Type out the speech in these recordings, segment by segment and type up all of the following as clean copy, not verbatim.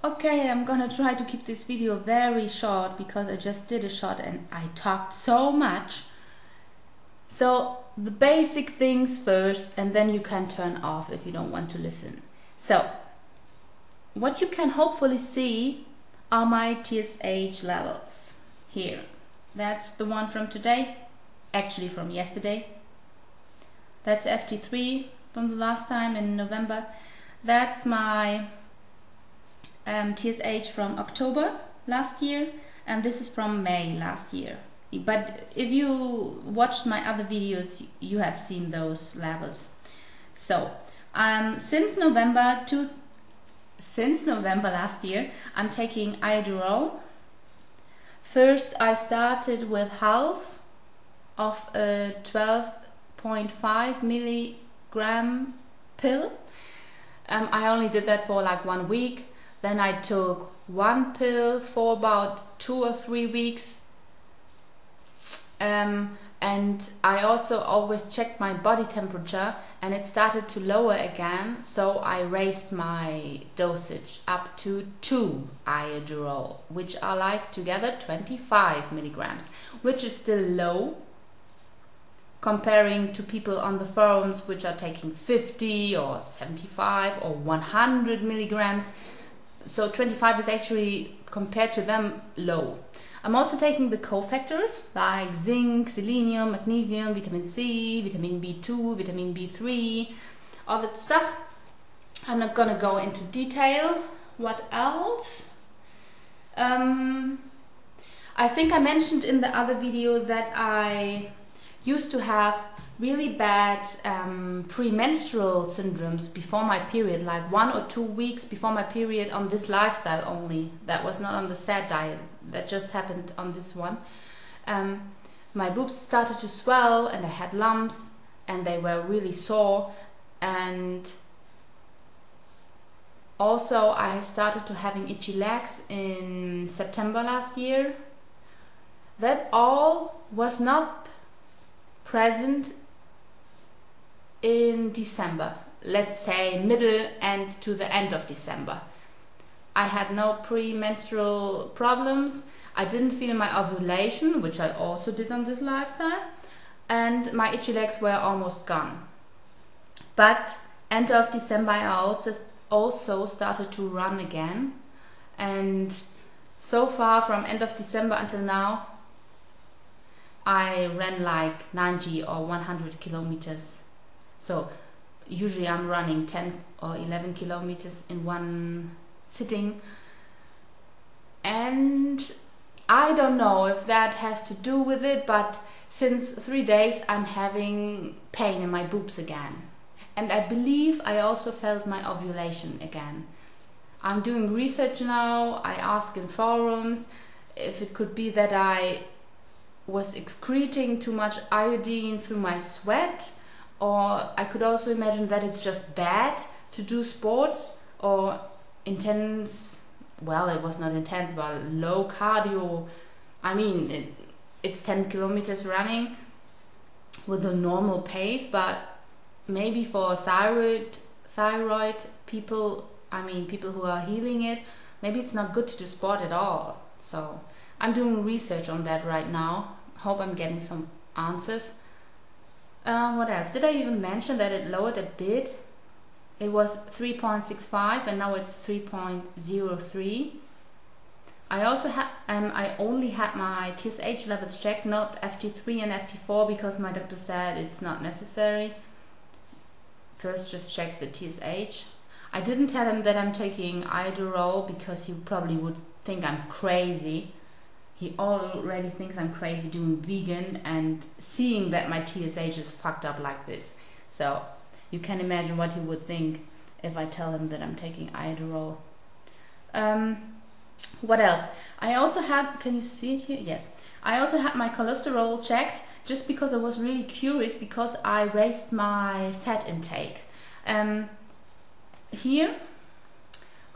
Okay, I'm gonna try to keep this video very short because I just did a shot and I talked so much. So the basic things first, and then you can turn off if you don't want to listen. So what you can hopefully see are my TSH levels here. That's the one from today, actually from yesterday. That's FT3 from the last time in November. That's my TSH from October last year, and this is from May last year. But if you watched my other videos, you have seen those levels. So since November last year, I'm taking Iodoral. First, I started with half of a 12.5 milligram pill. I only did that for like 1 week. Then I took one pill for about 2 or 3 weeks. And I also always checked my body temperature, and it started to lower again, so I raised my dosage up to 2 Iodoral, which are like together 25 milligrams, which is still low comparing to people on the forums which are taking 50 or 75 or 100 milligrams. So 25 is actually, compared to them, low. I'm also taking the cofactors like zinc, selenium, magnesium, vitamin C, vitamin B2, vitamin B3, all that stuff. I'm not gonna go into detail. What else? I think I mentioned in the other video that I used to have really bad premenstrual syndromes before my period, like 1 or 2 weeks before my period, on this lifestyle only. That was not on the SAD diet. That just happened on this one. My boobs started to swell and I had lumps and they were really sore, and also I started to having itchy legs in September last year. That all was not present in December, let's say middle and to the end of December. I had no premenstrual problems. I didn't feel my ovulation, which I also did on this lifestyle, and my itchy legs were almost gone. But end of December I also started to run again, and so far from end of December until now I ran like 90 or 100 kilometers. So usually I'm running 10 or 11 kilometers in one sitting, and I don't know if that has to do with it, but since 3 days I'm having pain in my boobs again, and I believe I also felt my ovulation again. I'm doing research now. I ask in forums if it could be that I was excreting too much iodine through my sweat, or I could also imagine that it's just bad to do sports or intense, well, it was not intense, but low cardio. I mean, it's 10 kilometers running with a normal pace, but maybe for thyroid people, I mean people who are healing it, maybe it's not good to do sport at all. So I'm doing research on that right now. Hope I'm getting some answers. What else? Did I even mention that it lowered a bit? It was 3.65 and now it's 3.03. I also had I only had my TSH levels checked, not FT3 and FT4, because my doctor said it's not necessary. First just check the TSH. I didn't tell him that I'm taking Iodoral because he probably would think I'm crazy. He already thinks I'm crazy doing vegan and seeing that my TSH is fucked up like this. So you can imagine what he would think if I tell him that I'm taking Iodoral. What else? I also had, can you see it here? Yes. I also had my cholesterol checked just because I was really curious, because I raised my fat intake. Here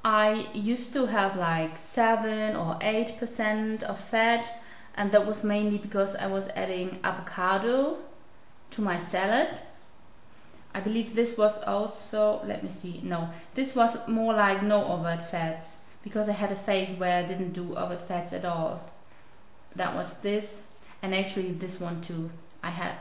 I used to have like 7 or 8% of fat, and that was mainly because I was adding avocado to my salad. I believe this was also, let me see, no, this was more like no overt fats, because I had a phase where I didn't do overt fats at all. That was this, and actually this one too. I had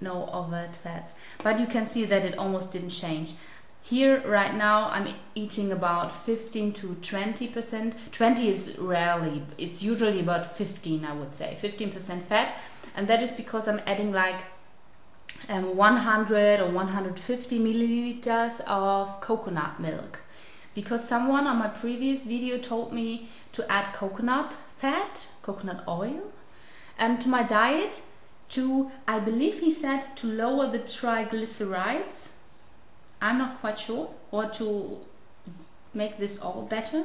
no overt fats, but you can see that it almost didn't change. Here right now I'm eating about 15 to 20%. 20 is rarely, it's usually about 15, I would say 15% fat, and that is because I'm adding like 100 or 150 milliliters of coconut milk, because someone on my previous video told me to add coconut fat, coconut oil, to my diet to, I believe he said, to lower the triglycerides. I'm not quite sure, or to make this all better.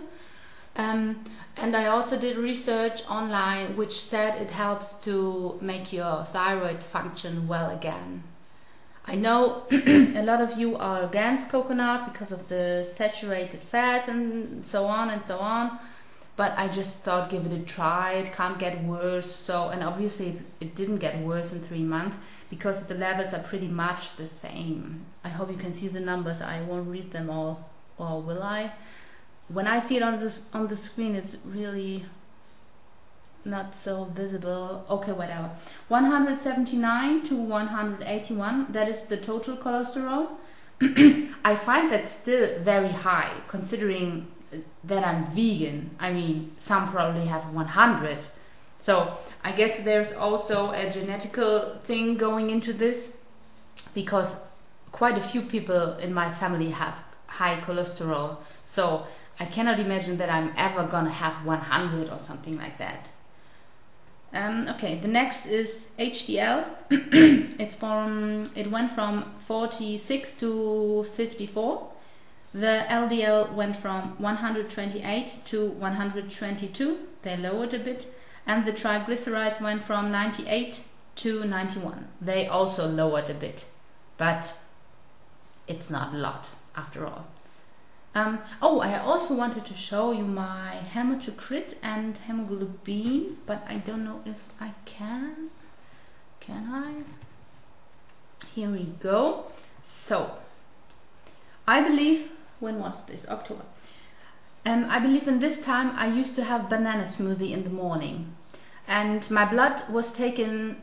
And I also did research online which said it helps to make your thyroid function well again. I know a lot of you are against coconut because of the saturated fat and so on, but I just thought give it a try, it can't get worse. So, and obviously it didn't get worse in 3 months because the levels are pretty much the same. I hope you can see the numbers. I won't read them all, or will I? When I see it on the screen, it's really not so visible. Okay, whatever. 179 to 181, that is the total cholesterol. I find that still very high, considering that I'm vegan. I mean, some probably have 100. So I guess there's also a genetical thing going into this, because quite a few people in my family have high cholesterol. So I cannot imagine that I'm ever gonna have 100 or something like that. Okay, the next is HDL. It went from 46 to 54. The LDL went from 128 to 122. They lowered a bit. And the triglycerides went from 98 to 91. They also lowered a bit, but it's not a lot after all. Oh, I also wanted to show you my hematocrit and hemoglobin, but I don't know if I can. Can I? Here we go. So, I believe, when was this? October. I believe in this time I used to have banana smoothie in the morning, and my blood was taken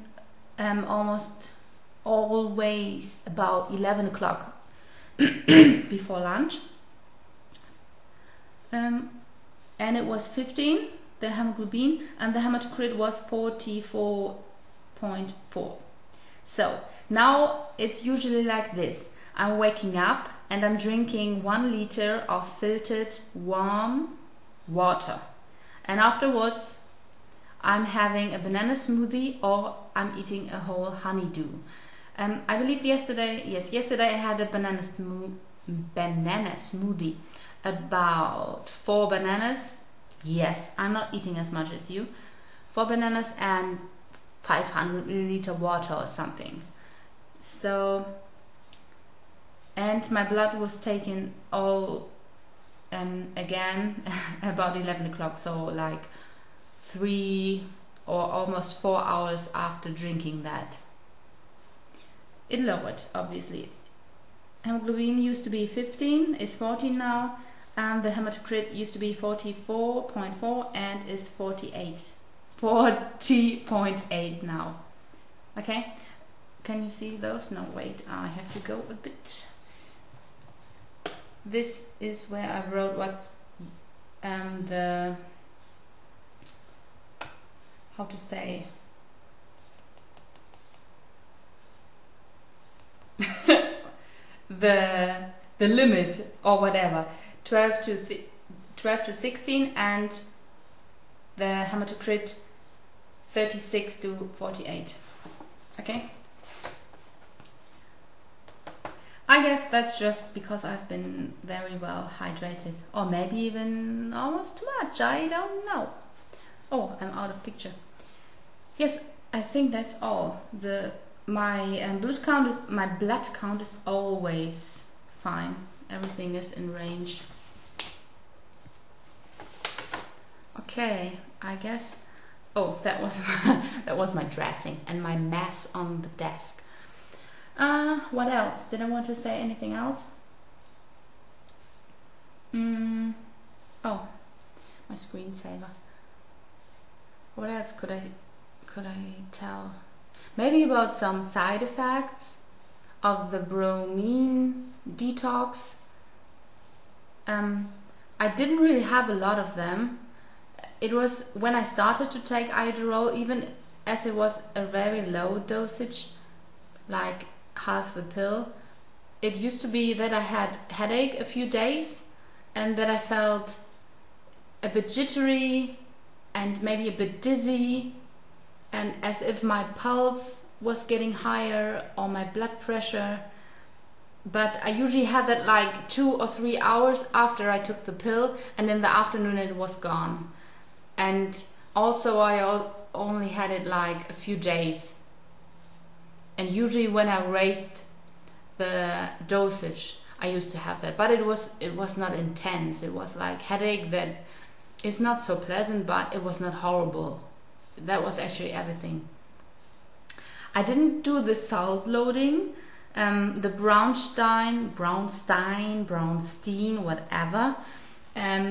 almost always about 11 o'clock before lunch. And it was 15, the hemoglobin, and the hematocrit was 44.4. So now it's usually like this. I'm waking up and I'm drinking 1 liter of filtered warm water, and afterwards I'm having a banana smoothie or I'm eating a whole honeydew. I believe yesterday I had a banana smoothie. About 4 bananas. Yes, I'm not eating as much as you. 4 bananas and 500 milliliter water or something. So, and my blood was taken all again about 11 o'clock, so like 3 or almost 4 hours after drinking that. It lowered, obviously. Hemoglobin used to be 15, is 14 now, and the hematocrit used to be 44.4 and is 40.8 now. Okay, can you see those? No, wait, I have to go a bit. This is where I wrote what's the, how to say, the limit or whatever, 12 to 16, and the hematocrit 36 to 48. Okay, I guess that's just because I've been very well hydrated, or maybe even almost too much, I don't know. Oh, I'm out of picture. Yes, I think that's all. My blood count is always fine. Everything is in range. Okay, I guess. Oh, that was that was my dressing and my mess on the desk. What else? Did I want to say anything else? Oh, screensaver. What else could I tell? Maybe about some side effects of the bromine detox. I didn't really have a lot of them. It was when I started to take Iodoral, even as it was a very low dosage, like half a pill, it used to be that I had headache a few days and that I felt a bit jittery and maybe a bit dizzy, and as if my pulse was getting higher or my blood pressure. But I usually had that like 2 or 3 hours after I took the pill, and in the afternoon it was gone. And also I only had it like a few days, and usually when I raised the dosage I used to have that, but it was not intense. It was like headache that is not so pleasant, but it was not horrible. That was actually everything. I didn't do the salt loading. The Braunstein, whatever,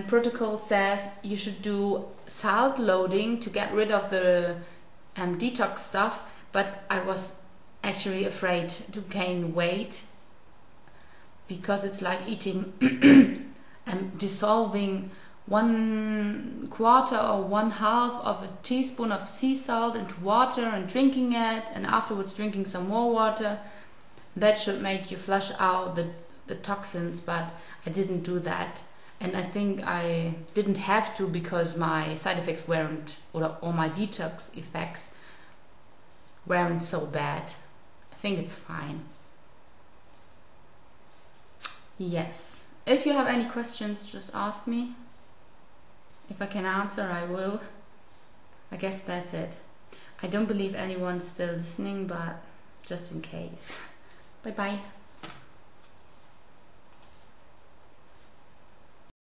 protocol says you should do salt loading to get rid of the detox stuff, but I was actually afraid to gain weight, because it's like eating dissolving 1/4 or 1/2 of a teaspoon of sea salt into water and drinking it, and afterwards drinking some more water. That should make you flush out the toxins, but I didn't do that, and I think I didn't have to because my side effects weren't, or my detox effects weren't so bad. I think it's fine. Yes, if you have any questions, just ask me. If I can answer, I will. I guess that's it. I don't believe anyone's still listening, but just in case. Bye bye.